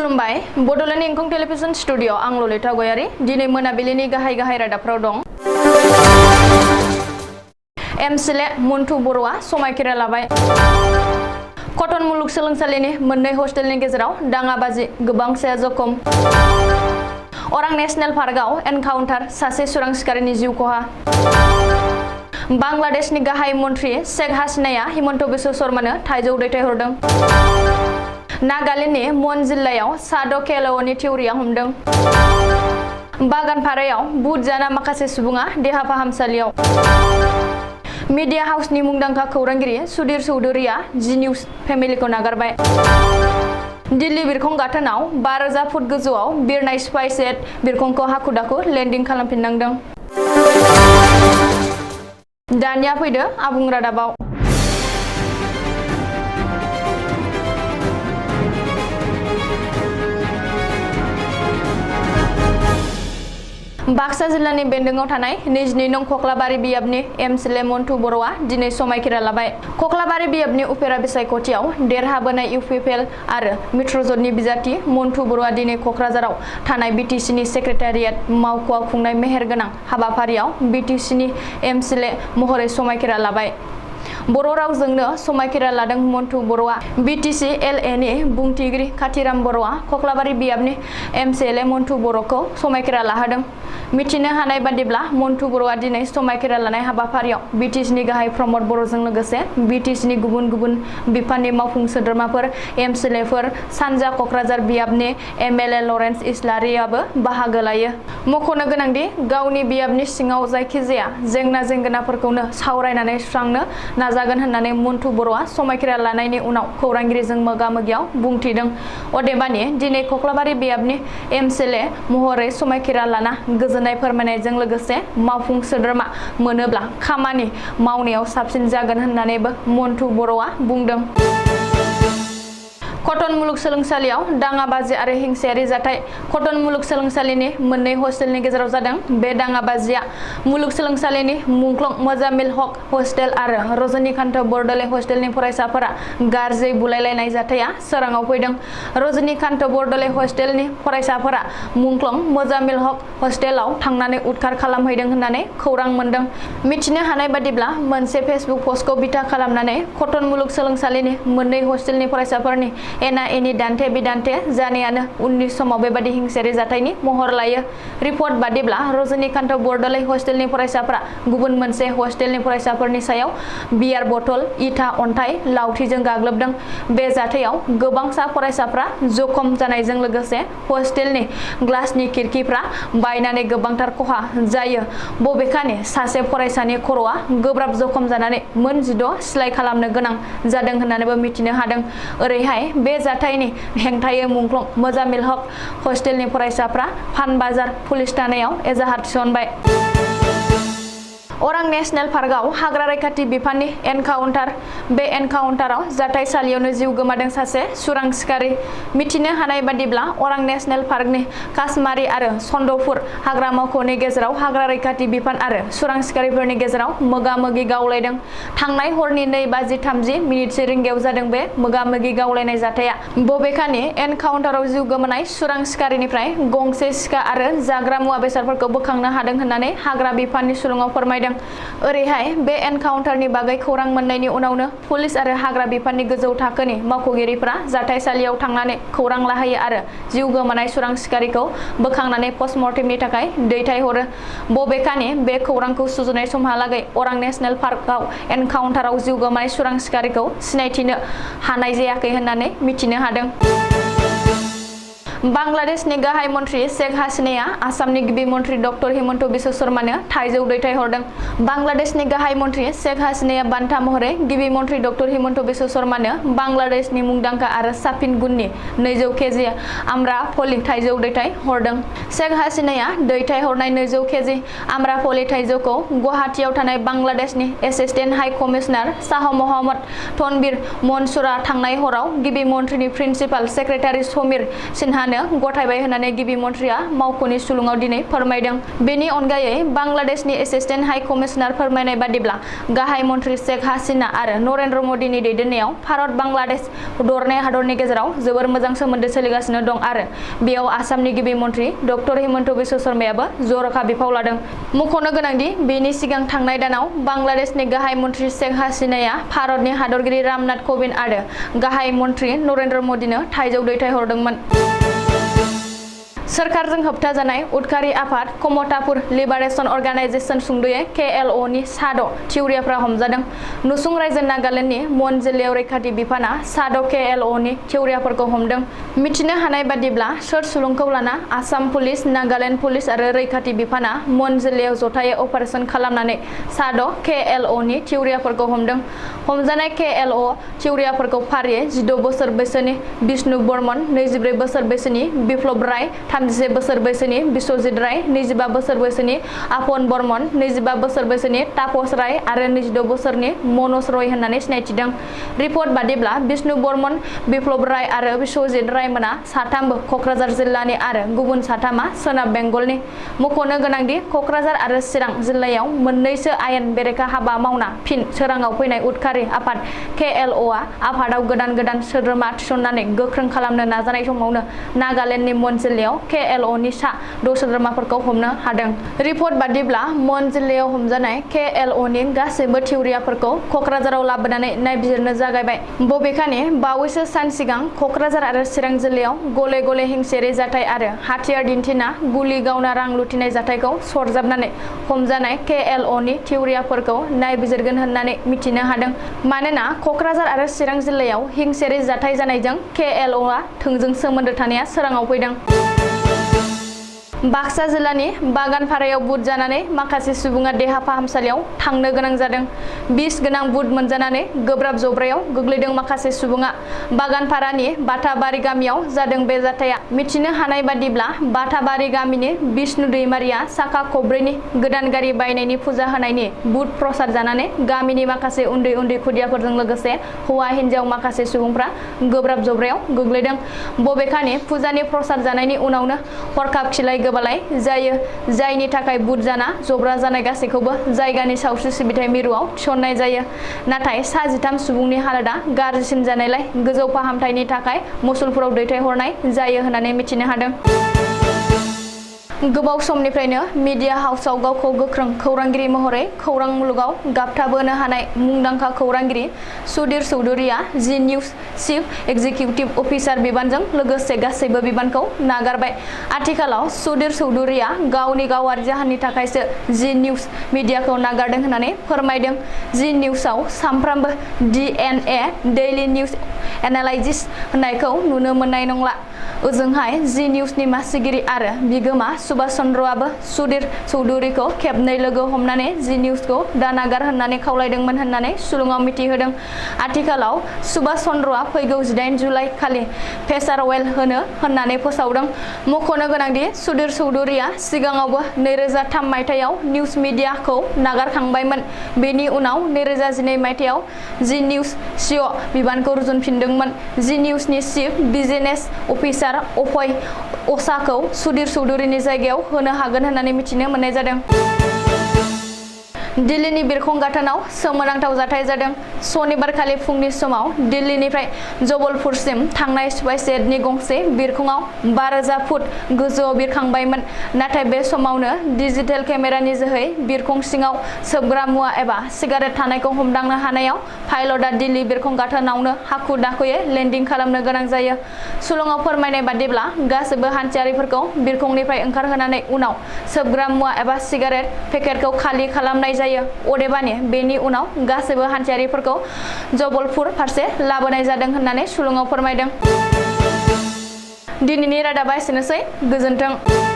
खुलुमबाय Bodoland इंखं television studio आं ललिता गयारी दिनै मोनाबिलिनि गाहाय रादाबफोराव दं। एमसिले मन्टु बर'आ समायखिरा लाबाय। कटन मुलुगसोलोंसालिनि मोननै हस्टेलनि गेजेराव दाङाबाजि गोबांसाया जखम। अरां नेशनेल पार्कआव एनकाउन्टार सासे सुरां सिखारिनि जिउ खहा। बांलादेशनि गाहाय मन्थ्रि शेख हासिनाया हिमन्त बिश्व शर्मानो थाइजौ दैथायहरदों। नागालेण्डनि मन जिल्लायाव साद' केल'नि थिउरिया हमदों। बागानपारायाव बुट जाना माखासे सुबुङा देहा फाहामसालियाव। मिडिया हाउसनि मुंदांखा खौरांगिरि सुधीर चौधुरीया जी निउज फेमिलिखौ नागारबाय। दिल्ली बिरखं गाथोनाव 5,000 फुट गोजौआव बिरनाय स्पाइसजेट बिरखंखौ हाखु दाखु लेन्डिं खालामफिननांदों। दानिया फैदो आबुं रादाबाव। बाक्सा जिल्लानि बेन्दोङाव थानाय 22 नं खख्लाबारि बियाबनि एमसिले मन्टु बर'आ दिनै समायखिरा लाबाय। खख्लाबारि बियाबनि उफेरा बिसायख'थियाव देरहाबोनाय इउपिपिएल आरो मित्रजोंटनि बिजाथि मन्टु बर'आ दिनै क'क्राझाराव थानाय बिटिसिनि सेक्रेटारियेट मावख'आव खुंनाय मेहेरगोनां हाबाफारियाव बिटिसिनि एमसिले महरै समायखिरा लाबाय। बर' रावजोंनो समायखिरा लादों मन्टु बर'आ। बिटिसि एलएनि बुंथिगिरि काथिराम बर'आ खख्लाबारि बियाबनि एमसिले मन्टु बर'खौ समायखिरा लाहोदों। मिथिनो हानाय बादिब्ला मन्टु बर'आ दिनै समायखिरा लानाय हाबाफारियाव बिटिसिनि गाहाय प्रमद बर'जों लोगोसे बिटिसिनि गुबुन गुबुन बिफाननि मावफुं सोद्रोमाफोर एमसिलेफोर सानजा क'क्राझार बियाबनि एमएलए लरेन्स इस्लारियाबो बाहागो लायो। मख'नो गोनांदि गावनि बियाबनि सिङाव जायखिजाया जेंना जेंगोनाफोरखौनो सावरायनानै सुस्रांनो नाजागोन होननानै मन्टु बर'आ समायखिरा लानायनि उनाव खौरांगिरिजों मोगा-मोगियाव बुंथिदों। अदेबानि दिनै खख्लाबारि बियाबनि एमसिले महरै समायखिरा लाना गोजोननाय फोरमायनायजों लोगोसे मावफुं सोद्रोमा मोनोब्ला खामानि मावनायाव साबसिन जागोन होननानैबो मन्टु बर'आ बुंदों। कटन मुलुगसोलोंसालियाव दाङाबाजि आरो हिंसायारि जाथाय। कटन मुलुगसोलोंसालिनि मोननै हस्टेलनि गेजेराव जादों। बे दाङाबाजिया मुलुगसोलोंसालिनि मुंख्लं मोजामिल हक हस्टेल आरो रजनीकान्त बरदलै हस्टेलनि फरायसाफोरा गाज्रियै बुलायलायनाय जाथाया सोराङाव फैदों। रजनीकान्त बरदलै हस्टेलनि फरायसाफोरा मुंख्लं मोजामिल हक हस्टेलाव थांनानै उदखार खालामहैदों होननानै खौरां मोन्दों। मिथिनो हानाय बादिब्ला मोनसे फेसबुक पस्टखौ बिथा खालामनानै कटन मुलुगसोलोंसालिनि मोननै हस्टेलनि फरायसाफोरनि एना-एनि दान्थे बिदान्थे जानायानो उननि समाव बेबादि हिंसायारि जाथायनि महर लायो। रिपर्ट बादिब्ला रजनीकान्त बरदलै हस्टेलनि फरायसाफोरा गुबुन मोनसे हस्टेलनि फरायसाफोरनि सायाव बियार बथल, इटा, अन्थाइ, लावथिजों गाग्लोबदों। बे जाथायाव गोबांसा फरायसाफ्रा जखम जानायजों लोगोसे हस्टेलनि ग्लासनि खिरखिफ्रा बायनानै गोबांथार खहा जायो। बबेखानि सासे फरायसानि खर'आ गोब्राब जखम जानानै मोन 16 सिलाइ खालामनो गोनां जादों होननानैबो मिथिनो हादों। ओरैहाय बे जाथायनि हेंथायै मुंख्लं मोजामिल हक हस्टेलनि फरायसाफ्रा फानबाजार पुलिस थानायाव एजाहार थिसनबाय। अरां नेशनेल पार्कआव हाग्रा रैखाथि बिफाननि एनकाउन्टार। बे एनकाउन्टाराव जाथायसालियावनो जिउ गोमादों सासे सुरां सिखारि। मिथिनो हानाय बादिब्ला अरां नेशनेल पार्कनि कासमारि आरो सन्दपुर हाग्रा मावख'नि गेजेराव हाग्रा रैखाथि बिफान आरो सुरां सिखारिफोरनि गेजेराव मोगा-मोगि गावलायदों। थांनाय हरनि 2:30 रिंगायाव जादों बे मोगा-मोगि गावलायनाय जाथाया। बबेखानि एनकाउन्टाराव जिउ गोमानाय सुरां सिखारिनिफ्राय गंसे सिखा आरो जाग्रा मुवा बेसादफोरखौ बोखांनो हादों होननानै हाग्रा बिफाननि सुलुङाव फोरमायदों। ओरैहाय बे एनकाउन्टारनि बागै खौरां मोननायनि उनावनो पुलिस आरो हाग्रा बिफाननि गोजौ थाखोनि मावख'गिरिफोरा जाथायसालियाव थांनानै खौरां लाहैयो आरो जिउ गोमानाय सुरां सिखारिखौ बोखांनानै पस्टमर्टेमनि थाखाय दैथायहरो। बबेखानि बे खौरांखौ सुजुनाय समहालागै अरां नेशनेल पार्कआव एनकाउन्टाराव जिउ गोमानाय सुरां सिखारिखौ सिनायथिनो हानाय जायाखै होननानै मिथिनो हादों। बांलादेशनि गाहाय मन्थ्रि शेख हासिनाया आसामनि गिबि मन्थ्रि डक्टर हिमन्त बिश्व शर्मानो थाइजौ दैथायहरदों। बांलादेशनि गाहाय मन्थ्रि शेख हासिनाया बान्था महरै गिबि मन्थ्रि डक्टर हिमन्त बिश्व शर्मानो बांलादेशनि मुंदांखा आरो साबसिन गुननि 200 केजि आम्रफली थाइजौ दैथायहरदों। शेख हासिनाया दैथायहरनाय 200 केजि आम्रफली थाइजौखौ गुवाहाटीआव थानाय बांलादेशनि assistant high commissioner Shah Mohammad Tanvir मन्सूरआ थांनाय हराव गिबि मन्थ्रिनि प्रिन्सिपाल सेक्रेटारि समीर सिन्हानो थानो गथायबाय होननानै गिबि मन्थ्रिया मावख'नि सुलुङाव दिनै फोरमायदों। बेनि अनगायै बांलादेशनि एसिस्टेन्ट हाइ कमिशनार फोरमायनाय बादिब्ला गाहाय मन्थ्रि शेख हासिना आरो नरेन्द्र मदिनि दैदेननायाव भारत बांलादेश दरनै हादरनि गेजेराव जोबोर मोजां सोमोन्दो सोलिगासिनो दं आरो बेयाव आसामनि गिबि मन्थ्रि डक्टर हिमन्त बिश्व शर्मायाबो जर'खा बिफाव लादों। मख'नो गोनांदि बेनि सिगां थांनाय दानाव बांलादेशनि गाहाय मन्थ्रि शेख हासिनाया भारतनि हादरगिरि रामनाथ क'विन्द आरो गाहाय मन्थ्रि नरेन्द्र मदिनो थाइजौ दैथायहरदोंमोन। सोरखारजों होबथाजानाय उदखारि आफाद कमतापुर लिबारेशन अर्गानाइजेशन सुंद'यै KLO नि सा 6 थिउरियाफ्रा हमजादों। नुसुं रायजो नागालेन्डनि मन जिल्लायाव रैखाथि बिफाना सा 6 KLO नि थिउरियाफोरखौ हमदों। मिथिनो हानाय बादिब्ला सोर सुलुंखौ लाना आसाम पुलिस, नागालेन्ड पुलिस आरो रैखाथि बिफाना मन जिल्लायाव जथायै अपारेशन खालामनानै सा 6 KLO नि थिउरियाफोरखौ हमदों। हमजानाय KLO थिउरियाफोरखौ फारियै 16 बोसोर बैसोनि बिष्णु बर्मन, 24 बोसोर बैसोनि बिप्लब राय, 31 बोसोर बैसोनि बिश्वजित राय, 25 बोसोर बैसोनि आपन बर्मन, 25 बोसोर बैसोनि तापस राय आरो 26 बोसोरनि मनज रय होननानै सिनायथिदों। रिपर्ट बादिब्ला बिष्णु बर्मन, बिप्लब राय आरो बिश्वजित रायमोना साथामबो क'क्राझार जिल्लानि आरो गुबुन साथामा सोनाब बेंगलनि। मख'नो गोनांदि क'क्राझार आरो चिरां जिल्लायाव मोननैसो आयेन बेरेखा हाबा मावना फिन सोराङाव फैनाय उदखारि आफाद KLOआ आफादाव गोदान सोद्रोमा थिसननानै गोख्रों खालामनो नाजानाय समावनो नागालेन्डनि मन जिल्लायाव KLO नि सा 6 सोद्रोमाफोरखौ हमनो हादों। रिपर्ट बादिब्ला मन जिल्लायाव हमजानाय KLO नि गासैबो थिउरियाफोरखौ क'क्राझाराव लाबोनानै नायबिजिरनो जागायबाय। बबेखानि बावैसो सान सिगां क'क्राझार आरो चिरां जिल्लायाव गले-गले हिंसायारि जाथाय आरो हाथियार दिन्थिना गुलि गावना रां लुथिनाय जाथायखौ सरजाबनानै हमजानाय KLO नि थिउरियाफोरखौ नायबिजिरगोन होननानै मिथिनो हादों। मानोना क'क्राझार आरो चिरां जिल्लायाव हिंसायारि जाथाय जानायजों KLOआ थोंजों सोमोन्दो थानाया सोराङाव फैदों। बाक्सा जिल्लानि बागानपारायाव बुट जानानै माखासे सुबुङा देहा फाहामसालियाव थांनो गोनां जादों। बिस गोनां बुट मोनजानानै गोब्राब जब्रायाव गोग्लैदों माखासे सुबुङा। बागानपारानि बाथाबारि गामियाव जादों बे जाथाया। मिथिनो हानाय बादिब्ला बाथाबारि गामिनि बिष्णु दैमारिया साखा खबब्रैनि गोदान गारि बायनायनि फुजा होनायनि बुट प्रसाद जानानै गामिनि माखासे उन्दै खुदियाफोरजों लोगोसे हौवा हिन्जाव माखासे सुबुंफ्रा गोब्राब जब्रायाव गोग्लैदों। बबेखानि फुजानि प्रसाद जानायनि उनावनो हरखाब खिलाय गोबालाय जायो, जायनि थाखाय बुट जाना जब्रा जानाय गासैखौबो जायगानि सावस्रि सिबिथाय मिरुआव थिसननाय जायो। नाथाय सा 13 सुबुंनि हालोदा गाज्रिसिन जानायलाय गोजौ फाहामथायनि थाखाय मुसलपुराव दैथायहरनाय जायो होननानै मिथिनो हादों। गोबाव समनिफ्रायनो मिडिया हाउसआव गावखौ गोख्रों खौरांगिरि महरै खौरां मुलुगाव गाबथाबोनो हानाय मुंदांखा खौरांगिरि सुधीर चौधुरीया जी निउज चिफ एक्जिकिउटिभ अफिसार बिबानजों लोगोसे गासैबो बिबानखौ नागारबाय। आथिखालाव सुधीर चौधुरीया गावनि गावारि जाहोननि थाखायसो जी निउज मिडियाखौ नागारदों होननानै फोरमायदों। जी निउजआव सानफ्रामबो DNA डेइलि निउज एनालाइसिस होननायखौ नुनो मोननाय नंला। ओजोंहाय जी निउजनि मासिगिरि आरो बिगोमा सुभाष चन्द्रआबो सुधीर चौधुरीखौ खेबनै लोगो हमनानै जी निउजखौ दानागार होननानै खावलायदोंमोन होननानै सुलुङाव मिथिहोदों। आथिखालाव सुभाष चन्द्रआ फैगौ 18 जुलाइ खालि फेसारवेल होनो होननानै फोसावदों। मख'नो गोनांदि सुधीर चौधुरीया सिगाङावबो 2003 मायथाइयाव निउज मिडियाखौ नागारखांबायमोन। बेनि उनाव 2012 मायथाइयाव जी निउज CEO बिबानखौ रुजुनफिनदोंमोन। जी निउजनि चिफ बिजनेस अफिसार अभय असाखौ सुधीर चौधुरीनि जायगायाव होनो हागोन होननानै मिथिनो मोननाय जादों। दिल्लीनि बिरखं गाथोनाव सोमोनांथाव जाथाय जादों। सनिबारखालि फुंनि समाव दिल्लीनिफ्राय जबलपुरसिम थांनाय स्पाइसजेटनि गंसे बिरखंआव 5000 फुट गोजौआव बिरखांबायमोन। नाथाय बे समावनो डिजिटेल केमेरानि जोहै बिरखं सिङाव सोबग्रा मुवा एबा सिगारेट थानायखौ हमदांनो हानायाव पाइलटआ दिल्ली बिरखं गाथोनावनो हाखु दाखुयै लेन्डिं खालामनो गोनां जायो। सुलुङाव फोरमायनाय बादिब्ला गासैबो हान्थियारिफोरखौ बिरखंनिफ्राय ओंखारहोनानै उनाव सोबग्रा मुवा एबा सिगारेट पेकेटखौ खालि खालामनाय जायो। अदेबानि बेनि उनाव गासैबो हान्थियारिफोरखौ जबलपुर फारसे लाबोनाय जादों होननानै सुलुङाव फोरमायदों। दिनैनि रादाबा एसेनोसै। गोजोन्थों।